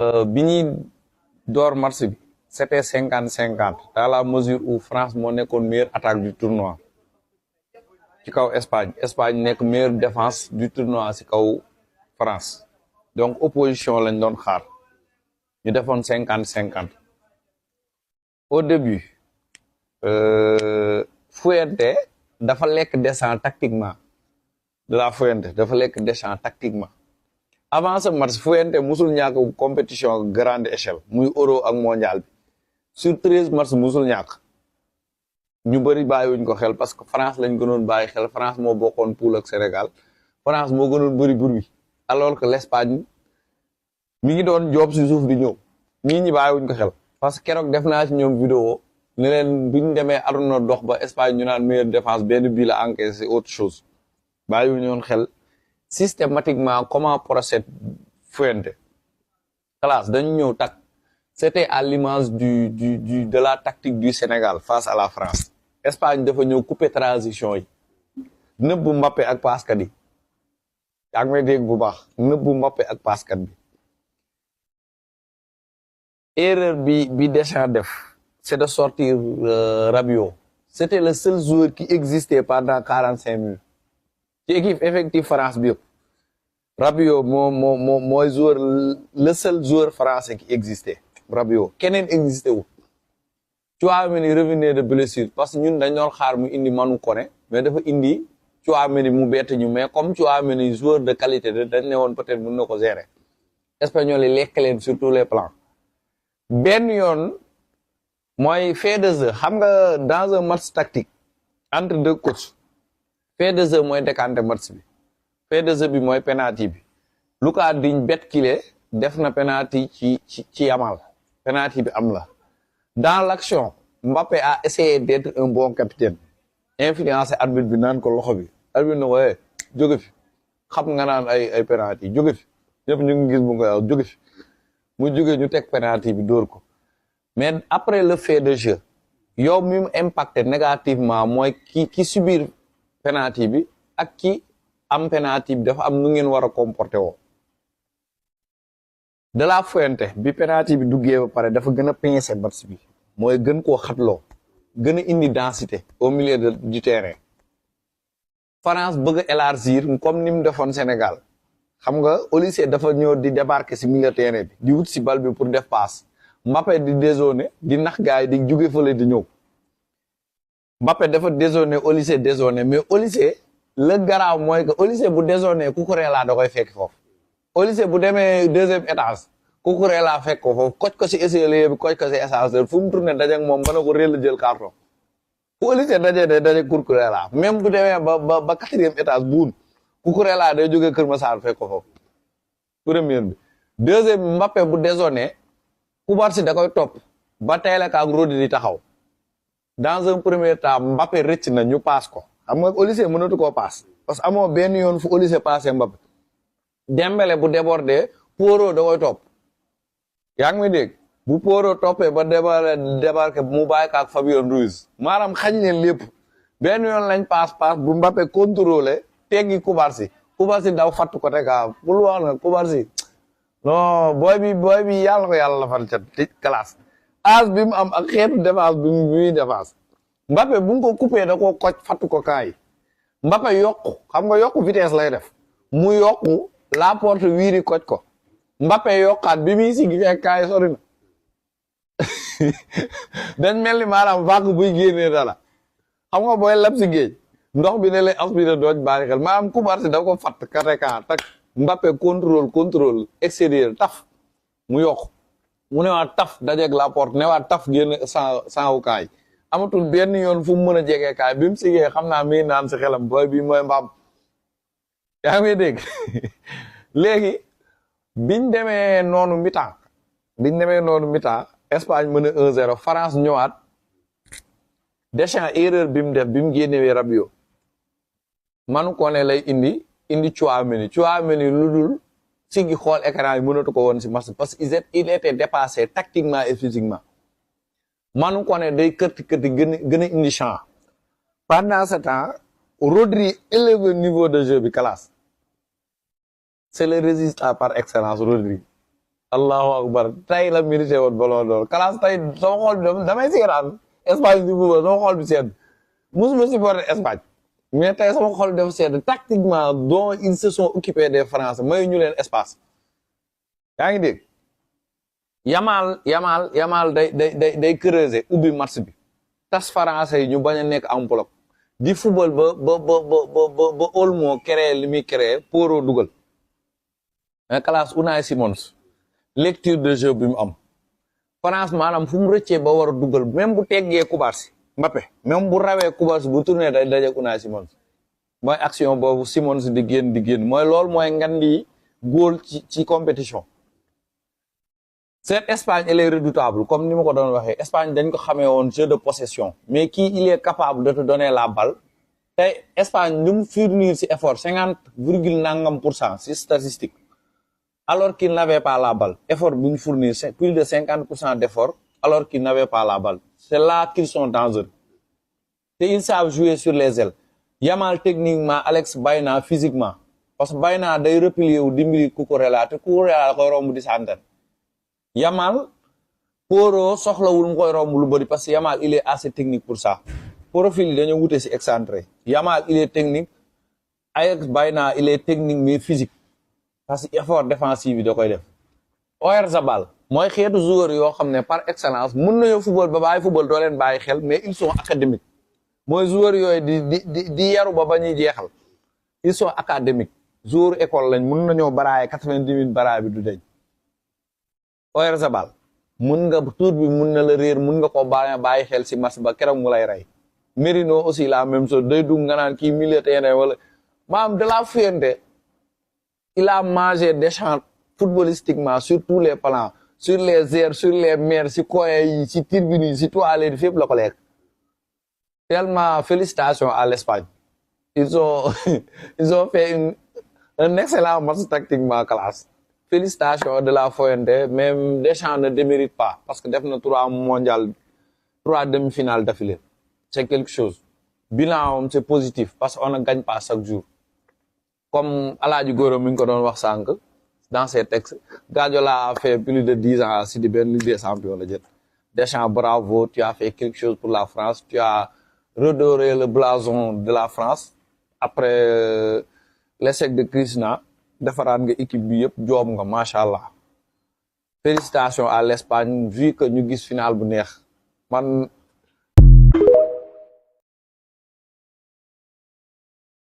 bi ñuy door match bi c'était 50-50 dans la mesure où France moo nekkoon meilleure attaque du tournoi ci kaw Espagne nekk meilleure défense du tournoi ci kaw France donc opposition lañ doon xaar ñu defoon 50-50 au début Fuente dafa lekk Deschamps tactiquement de la Fuente dafa lekk Deschamps tactiquement avant ce match Fuente musul ñàkk compétition grande échelle muy euro ak mondial bi sur 13 matchs musul ñàkk ñu bëri bàyyiwuñ ko xel parce que France lañ gënoon bàyyi xel France moo bokkoon poule ak Sénégal France moo gënoon bëri bruit alors que l'Espagne mi ngi doon joob si suuf di ñëw ñi bàyyiwuñ ko xel parce que keroog def naa ci ñoom vidéo ne leen buñ demee aduna dox ba Espagne ñu naan meilleure défense benn bii la encaissé c'est autre chose bàyyiwuñ woon xel systématiquement comment procède Fuente classe dañu ñëw tak c'était à l'image de la tactique du Sénégal face à la France Espagne dafa ñëw couper transition yi nëbbu Mbappé ak paskat yi yaa ngi may dégg bu baax nëbbu Mbappé ak paskat bi erreur bi Deschamps def c'est de sortir Rabiot c'était le seul joueur qui existait pendant 45 minutes ci équipe effective France bi yëpp Rabiot mooy joueur le seul joueur français qui existait Rabiot keneen existé wu Tchouaméni revenait de blessure parce que ñun dañ doon xaar mu indi Manu Koné mais dafa indi Tchouaméni mu bett ñu mais comme Tchouaméni joueur de qualité dañ ne woon peut-être mën na ko gérer Espagnols yi lekk leen sur tous les plans benn yoon mooy fait de jeu xam nga dans un match tactique entre deux coachs fait de jeu mooy décanter match bi fait de jeu bi mooy penalty bi Lucas Digne bet kile def na penalty ci Yamal penalty bi am la dans l'action Mbappé a essayé d'être un bon capitaine influencé arbitre bi naan ko loxo bi arbitre na ko jóge fi xam nga naan ay penalty jóge fi ñëpp ñu ngi gis bu nga jóge fi mu jóge ñu teg penalty bi dóor ko mais après le fait de jeu yow mi mu impacté négativement mooy ki subir penalty bi ak ki am penalty bi dafa am nu ngeen war a comporté woo de la Fuente bi penalty bi duggee ba pare dafa gën a pincer match bi mooy gën koo xatloo gën a indi densité au milieu du terrain France bëgg a élargir comme ni mu defoon Sénégal xam nga Olise dafa ñëw di débarquer si milieu terrain bi di wut si bal bi pour def passe Mbappé di dézoné di nax gaay di jóge fële di ñëw Mbappé dafa dézoné Olise dézoné mais Olise le garaaw mooy que Olise bu dézoné Cucurella da koy fekk foofu Olise bu demee deuxième étage Cucurella fekk ko foofu koj ko si escalier bi koj ko si ascenseur fu mu tourné dajeeg moom ba ne ko réel jël carton fu Olise day dajeeg Cucurella même bu demee ba quatrième étage buun Cucurella day jógee Kër Massar fekk ko foofu première bi deuxième bi Mbappé bu dézoné Cubarsí da koy topp ba tey la ak Rodri di taxaw dans un premier temps Mbappé rëcc na ñu paas ko xam nga Olise mënatu koo paas parce que amoo benn yoon fu Olise passé Mbappé Dembélé bu débordé Poro da koy topp yaa ngi may dégg bu Poro toppee ba débarqué mu bàyyi ko ak Fabien Ruiz maanaam xañ leen lépp benn yoon lañ paas bu Mbappé contrôlé teggi Cubarsí daw fatt ko te ka pour wax na Cubarsí non booy bi yàlla ko yàlla la fal ca classe âge bi mu am ak xeetu défense bi muy défense Mbappé bu nga ko coupé da koo koj fattu ko kaay Mbappé yokku xam nga yokku vitesse lay def mu yokku Laporte wiiri koj ko Mbappé yokkaat bi muy sigi fekk kaay sori na dañ mel ni maanaam vague buy génnee dara xam nga booy lab si géej ndox bi ne lay aspiré dooj bàyyi xel maanaam Cubarsí da ko fatt kateka tak Mbappé contrôle extérieur taf mu yokk mu newaat taf dajeeg Laporte newaat taf génn sans wu kaay amatul benn yoon fu mu mën a jegee kaay bi mu sigee xam naa mi naan si xelam booy bi mooy mbaam yaa ngi dégg léegi biñ demee noonu mi-temps Espagne mën a 1-0 France ñëwaat Deschamps erreur bi mu def bi mu génnewee Rabiot Manu Koné lay indi Tchouaméni lu dul sigi xool écran yi mënatu ko woon si match parce que il était dépassé tactiquement et physiquement Manu Koné day kërti gën a indi champ pendant ce temps Rodri élève le niveau de jeu bi classe c'est le résistant par excellence Rodri allahu akbar tey la mérité woon ballon d'or classe tey sama xol bi damay seetaan Espagne di booba sama xol bi sedd musuma supporter Espagne mais tey sama xol dafa sedd tactiquement dont ils se sont occupés des Français may ñu leen espace yaa ngi dégg Yamal day creuser ubbi match bi tas Français yi ñu bañ a nekk en bloc di football ba Olmo créé li muy créé Poro dugal mais classe Unai Simons lecture de jeu bi mu am France maanaam fu mu rëccee ba war a dugal même bu teggee Kubarsi Mbappé même bu rawee Kubarsi bu tourné day daje Unai Simons mooy action boobu Simons di génn mooy loolu mooy ngan di góol ci compétition. Cette Espagne elle est redoutable comme ni ma ko doon waxee Espagne dañ ko xamee woon jeu de possession mais kii il est capable de te donner la balle tey Espagne lu mu fournir si effort 50,nangam% si statistique alors qu'il n'avait pas la balle effort bu ñu fournir plus de 50% d'effort alors qu'ils n'avaient pas la balle c'est là qu'ils sont dangereux te ils savent jouer sur les ailes Yamal techniquement Alex Baena physiquement parce que Baena day replier wu dimbali Cucurella te Cucurella koy romb di santan Yamal Poro soxlawul mu koy romb lu bëri parce que Yamal il est assez technique pour ça profil yi dañoo wute si excentré Yamal il est technique Alex Baena il est technique mais physique parce que effort défensif yi da koy def Oyarzabal mooy xeetu joueur yoo xam ne par excellence mun nañoo football ba bàyyi football doo leen bàyyi xel mais ils sont académiques mooy joueur yooyu di yaru ba ñuy jeexal ils sont académiques joueur école lañ mun nañoo baraaye 90 minutes baraay bi du deñ Oyarzabal mun nga tour bi mun na la réer mun nga ko bàyyi xel si match ba keroog mu lay rey Merino aussi la même chose day dugg nga naan kii milieu terrain wala maam de la fuyante il a mangé des champs footballistiquement sur tous les plans sur les airs sur les mers si coins yi si tribune yi si toilettes yi fépp la ko lekk tellement félicitations à l'Espagne ils ont fait un excellent match tactiquement classe félicitations de la Fuente même Deschamps ne démérite pas parce que def na 3 demi-finales d'affilée c'est quelque chose bilan c'est positif parce qu'on ne gagne pas chaque jour comme Aladji Goro mi ngi ko doon wax sànq dans ses textes Guardiola a fait plus de 10 ans si di benn Ligue des Champions la jël Deschamps bravo tu as fait quelque chose pour la France tu as redoré le blason de la France après l'échec de Krishna defaraat nga équipe bi yëpp joob nga macha allah félicitations à l'Espagne vu que ñu gis finale bu neex man